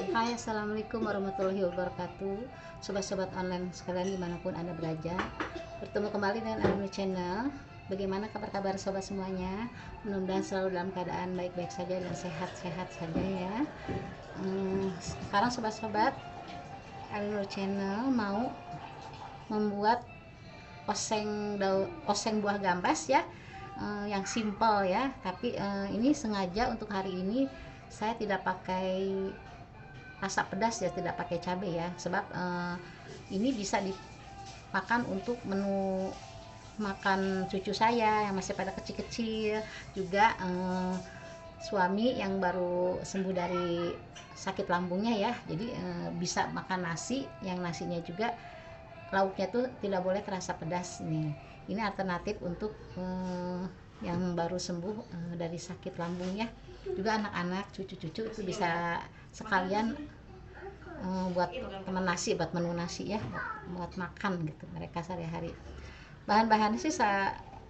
Hai, assalamualaikum warahmatullahi wabarakatuh, sobat-sobat online sekalian dimanapun anda berada. Bertemu kembali dengan Alumni Channel. Bagaimana kabar-kabar sobat semuanya? Mudah-mudahan selalu dalam keadaan baik-baik saja dan sehat-sehat saja ya. Sekarang sobat-sobat Alumni Channel mau membuat oseng buah gambas ya, yang simple ya. Tapi ini sengaja untuk hari ini saya tidak pakai rasa pedas ya, tidak pakai cabai ya, sebab ini bisa dimakan untuk menu makan cucu saya yang masih pada kecil-kecil, juga suami yang baru sembuh dari sakit lambungnya ya. Jadi bisa makan nasi yang nasinya juga lauknya tuh tidak boleh terasa pedas nih. Ini alternatif untuk yang baru sembuh dari sakit lambung ya. Juga anak-anak, cucu-cucu itu bisa sekalian buat teman nasi, buat menu nasi ya, buat makan gitu mereka sehari-hari. Bahan-bahannya sih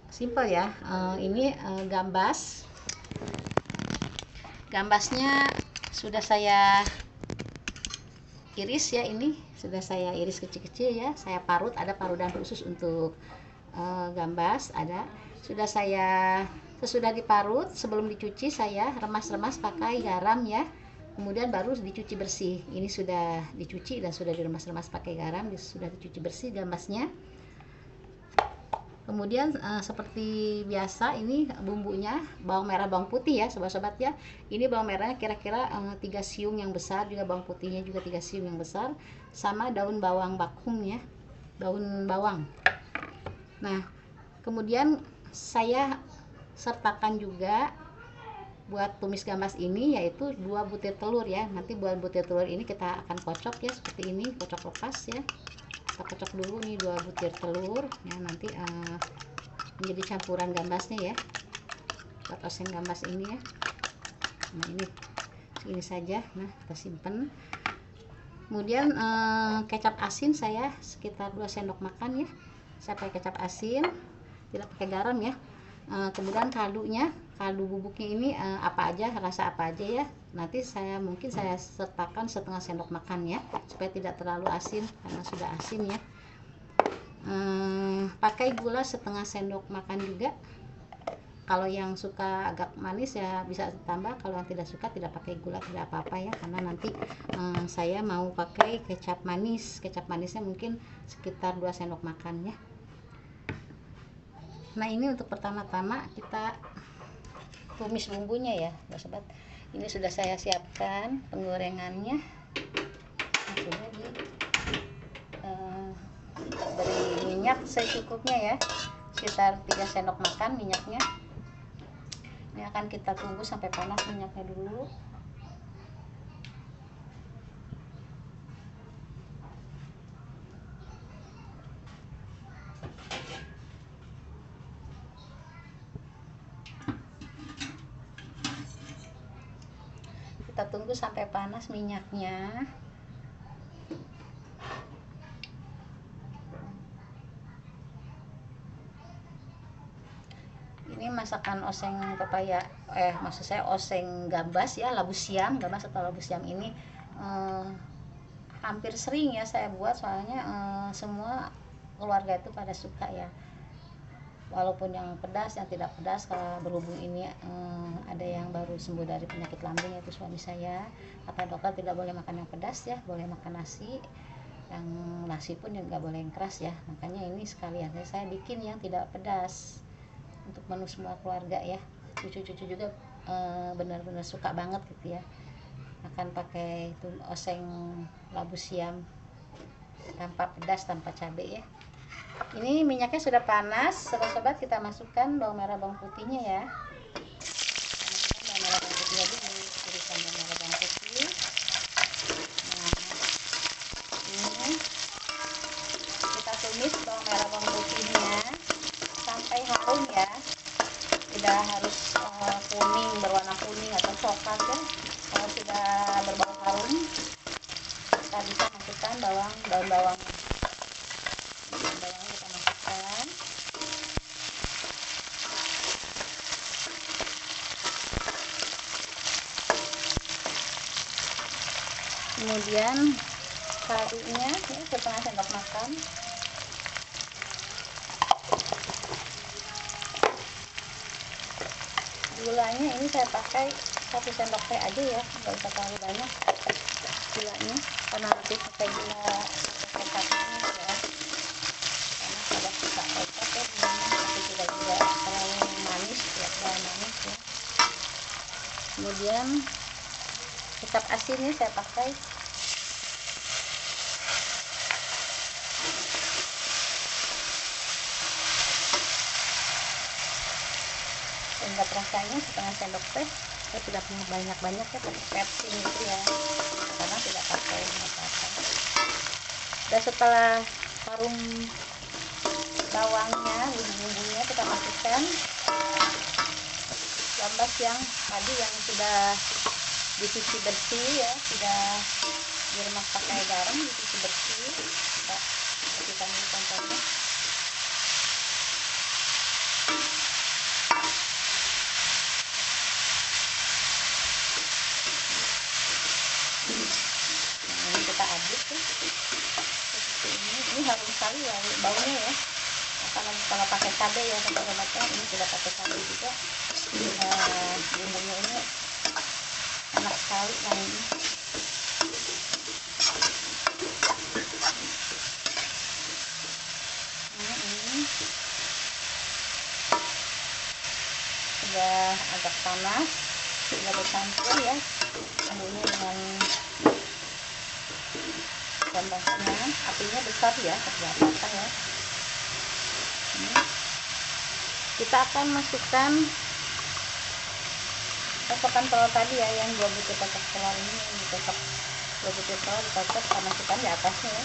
simple ya. Ini gambasnya sudah saya iris ya, ini sudah saya iris kecil-kecil ya, saya parut, ada parutan khusus untuk gambas ada. Sesudah diparut, sebelum dicuci saya remas-remas pakai garam ya, kemudian baru dicuci bersih. Ini sudah dicuci dan sudah diremas-remas pakai garam, sudah dicuci bersih gambasnya. Kemudian seperti biasa ini bumbunya bawang merah, bawang putih ya sobat-sobat ya. Ini bawang merahnya kira-kira 3 siung yang besar, juga bawang putihnya juga 3 siung yang besar, sama daun bawang bakung ya, daun bawang. Nah, kemudian saya sertakan juga buat tumis gambas ini, yaitu 2 butir telur ya. Nanti buat butir telur ini kita akan kocok ya, seperti ini, kocok lepas ya. Kita kocok dulu nih 2 butir telur ya, nanti menjadi campuran gambasnya ya, buat oseng gambas ini ya. Nah, ini segini saja. Nah, kita simpen. Kemudian kecap asin saya sekitar 2 sendok makan ya, saya pakai kecap asin, tidak pakai garam ya. Kemudian kaldu bubuknya ini rasa apa aja ya, nanti mungkin saya sertakan setengah sendok makan ya, supaya tidak terlalu asin karena sudah asin ya. Pakai gula setengah sendok makan juga. Kalau yang suka agak manis ya bisa ditambah, kalau yang tidak suka tidak pakai gula tidak apa-apa ya, karena nanti saya mau pakai kecap manisnya mungkin sekitar 2 sendok makan ya. Nah, ini untuk pertama-tama kita tumis bumbunya ya sobat. Ini sudah saya siapkan penggorengannya, sudah beri minyak secukupnya ya, sekitar 3 sendok makan minyaknya. Ini akan kita tunggu sampai panas minyaknya dulu. Kita tunggu sampai panas minyaknya. Ini masakan oseng pepaya, maksud saya oseng gambas ya, labu siam, gambas atau labu siam ini hampir sering ya saya buat, soalnya semua keluarga itu pada suka ya. Walaupun yang pedas, yang tidak pedas, kalau berhubung ini ada yang baru sembuh dari penyakit lambung, yaitu suami saya, kata dokter tidak boleh makan yang pedas ya, boleh makan nasi, yang nasi pun nggak boleh yang keras ya. Makanya ini sekalian saya bikin yang tidak pedas untuk menu semua keluarga ya. Cucu-cucu juga benar-benar suka banget gitu ya, akan pakai itu oseng labu siam tanpa pedas, tanpa cabai ya. Ini minyaknya sudah panas sobat-sobat, kita masukkan bawang merah, bawang putihnya ya. Bawang merah, bawang putihnya dulu, irisan bawang merah, bawang putih. Nah, ini kita tumis bawang merah, bawang putihnya sampai harum ya, tidak harus kuning, berwarna kuning atau coklat ya. Kalau sudah berbau harum, kita bisa masukkan daun bawang kita masukkan. Kemudian kaldunya ini setengah sendok makan. Gulanya ini saya pakai 1 sendok teh aja ya, nggak usah terlalu banyak gulanya, karena nanti pakai gula kecapnya ya, karena kalau kita kecap ya tapi tidak juga terlalu manis ya, terlalu manis ya. Kemudian kecap asinnya saya pakai sehingga rasanya setengah sendok teh. Saya tidak punya banyak-banyak ya, pakai Pepsi gitu ya, karena tidak pakai apa-apa. Dan setelah harum bawangnya, bumbu-bumbunya kita masukkan gambas yang tadi yang sudah dicuci bersih ya, sudah diremas pakai garam, dicuci bersih. Kita kasihkan dulu contohnya. Nah, ini kita aduk tuh seperti ini harum sekali ya baunya ya, apalagi kalau pakai cabai ya teman-teman. Ini tidak pakai cabai juga, bumbunya ini enak sekali yang ini. Ini sudah agak panas, sudah bercampur ya bumbunya dengan gambasnya. Apinya besar ya, kelihatan ya. Kita akan masukkan kocokan telur tadi ya, yang 2 butir kocok telur ini, dikocok 2 butir telur dikocok, kita masukkan di atasnya ya,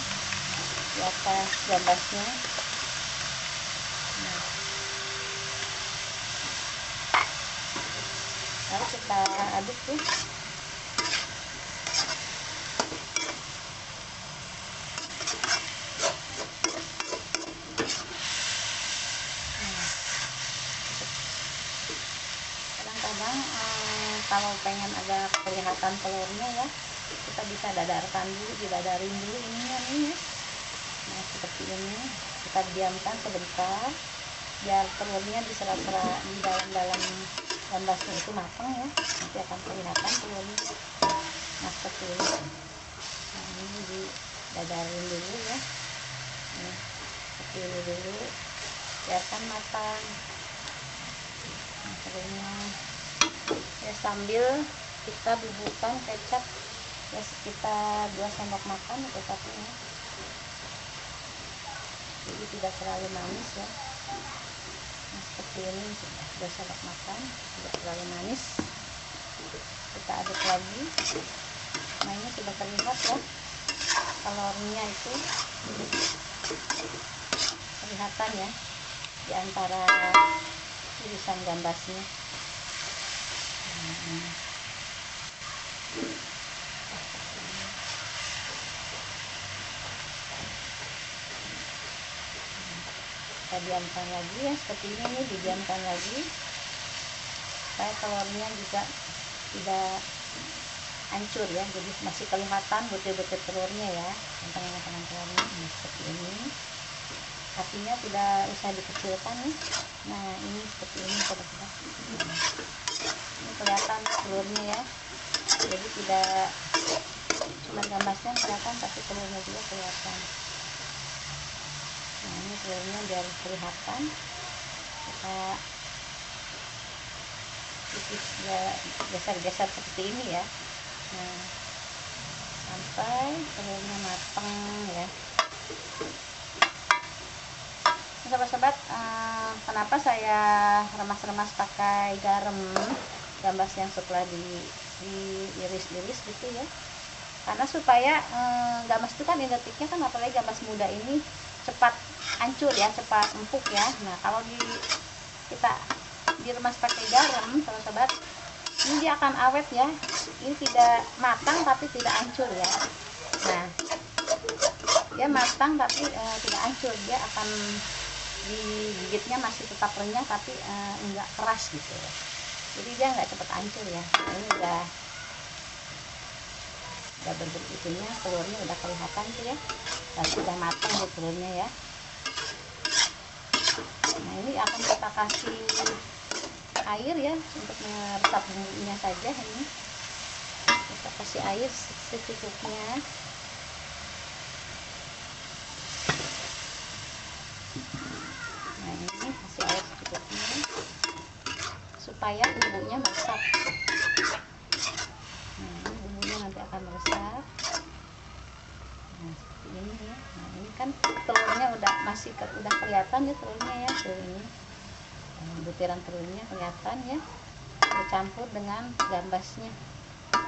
di atas gambasnya. Nah, lalu kita aduk tuh. Kadang-kadang kalau pengen agak kelihatan telurnya ya, kita bisa dadarkan dulu, didadarin dulu ininya nih ya. Nah seperti ini, kita diamkan sebentar biar telurnya diserap-serap di dalam gambasnya itu matang ya, nanti akan kelihatan telurnya. Nah seperti ini. Nah ini didadarin dulu ya, nah, seperti ini dulu, biarkan matang. Nah, telurnya ya, sambil kita bubuhkan kecap ya, sekitar 2 sendok makan kecapnya, jadi tidak terlalu manis ya. Nah, seperti ini sudah 2 sendok makan, tidak terlalu manis. Kita aduk lagi. Nah ini sudah terlihat ya, telurnya itu kelihatan ya di antara irisan gambasnya. Kita diamkan lagi ya, seperti ini nih, didiamkan lagi supaya telurnya juga tidak hancur ya, jadi masih kelihatan butir-butir telurnya ya, teman-teman telurnya. Nah, seperti ini, apinya tidak usah dikecilkan nih. Nah ini seperti ini sobat-sobat, ini kelihatan telurnya ya, jadi tidak cuma gambasnya kelihatan tapi telurnya juga kelihatan. Nah ini telurnya biar kelihatan, kita geser-geser seperti ini ya. Nah sampai telurnya matang ya. Sobat-sobat, kenapa saya remas-remas pakai garam gambas yang setelah diiris-iris gitu ya, karena supaya gambas itu kan identiknya kan, apalagi gambas muda ini cepat hancur ya, cepat empuk ya. Nah kalau kita diremas pakai garam sobat-sobat, ini dia akan awet ya, ini tidak matang tapi tidak hancur ya. Nah dia matang tapi tidak hancur, dia akan digigitnya masih tetap renyah tapi enggak keras gitu ya, jadi dia enggak cepat hancur ya. Nah, ini udah udah itunya, telurnya udah kelihatan tuh ya, dan sudah matang tuh telurnya ya. Nah ini akan kita kasih air ya untuk meresap bumbunya saja. Ini kita kasih air secukupnya. Nah ini kasih air secukupnya supaya bumbunya meresap. Nah ini bumbunya nanti akan meresap. Nah seperti ini ya. Nah ini kan telurnya udah udah kelihatan ya telurnya ya, tuh ini butiran telurnya kelihatan ya, bercampur dengan gambasnya.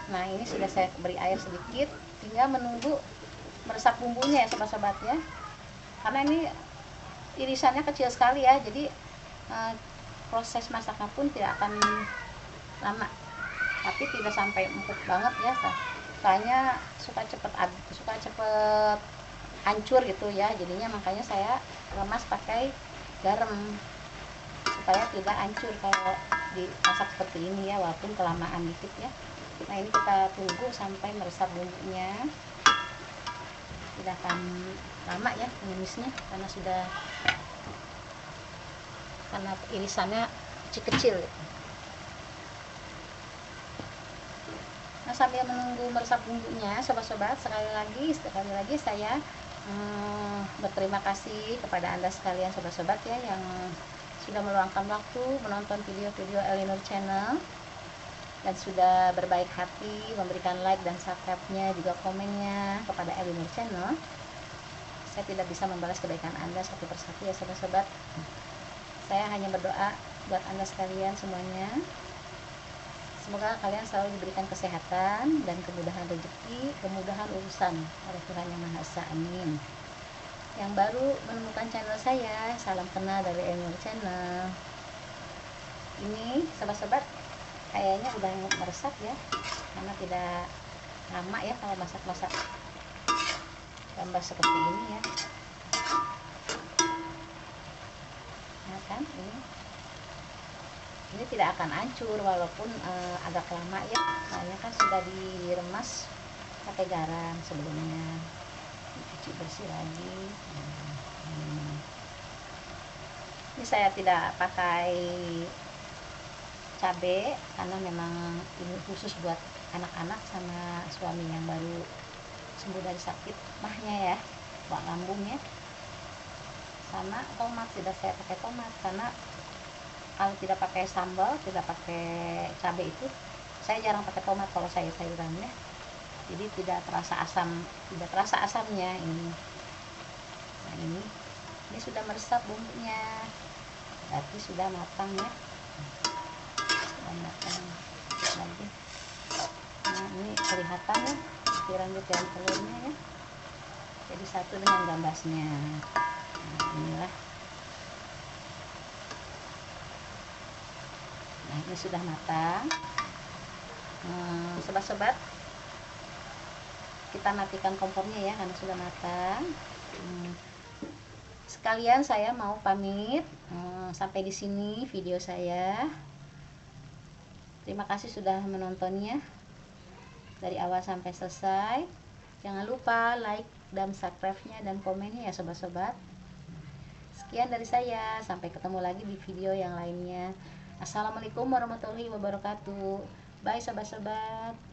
Nah ini sudah saya beri air sedikit, tinggal menunggu meresap bumbunya ya sobat-sobat ya, karena ini irisannya kecil sekali ya, jadi proses masaknya pun tidak akan lama, tapi tidak sampai empuk banget ya, soalnya suka cepet hancur gitu ya, jadinya makanya saya remas pakai garam supaya tidak hancur kalau dimasak seperti ini ya, walaupun kelamaan dikit ya. Nah ini kita tunggu sampai meresap bumbunya, tidak akan lama ya menumisnya karena irisannya kecil-kecil. Nah sambil menunggu meresap bumbunya sobat-sobat, sekali lagi saya berterima kasih kepada Anda sekalian sobat-sobat ya, yang sudah meluangkan waktu menonton video-video Elinor Channel dan sudah berbaik hati memberikan like dan subscribe-nya, juga komennya kepada Elinor Channel. Saya tidak bisa membalas kebaikan Anda satu persatu ya sobat-sobat. Saya hanya berdoa buat Anda sekalian semuanya, semoga kalian selalu diberikan kesehatan dan kemudahan rezeki, kemudahan urusan oleh Tuhan Yang Maha Esa, amin. Yang baru menemukan channel saya, salam kenal dari Elinor Channel. Ini sobat-sobat kayaknya udah meresap ya, karena tidak lama ya kalau masak-masak gambas seperti ini ya. Nah kan ini tidak akan hancur walaupun agak lama ya, soalnya kan sudah diremas pakai garam sebelumnya, dicuci bersih lagi. Ini saya tidak pakai cabai karena memang ini khusus buat anak-anak sama suami yang baru sembuh dari sakit mahnya ya, buat lambungnya. Sama tomat, tidak saya pakai tomat karena kalau tidak pakai sambal, tidak pakai cabai itu, saya jarang pakai tomat kalau sayurannya, jadi tidak terasa asamnya ini. Nah ini sudah meresap bumbunya, berarti sudah matang ya, sudah matang lagi. Nah ini kelihatan ya butiran telurnya ya, jadi satu dengan gambasnya. Nah inilah. Nah ini sudah matang. Sobat-sobat, kita matikan kompornya ya karena sudah matang. Sekalian saya mau pamit. Sampai di sini video saya. Terima kasih sudah menontonnya dari awal sampai selesai. Jangan lupa like dan subscribe-nya dan komennya ya sobat-sobat. Sekian dari saya, sampai ketemu lagi di video yang lainnya. Assalamualaikum warahmatullahi wabarakatuh. Bye sobat-sobat.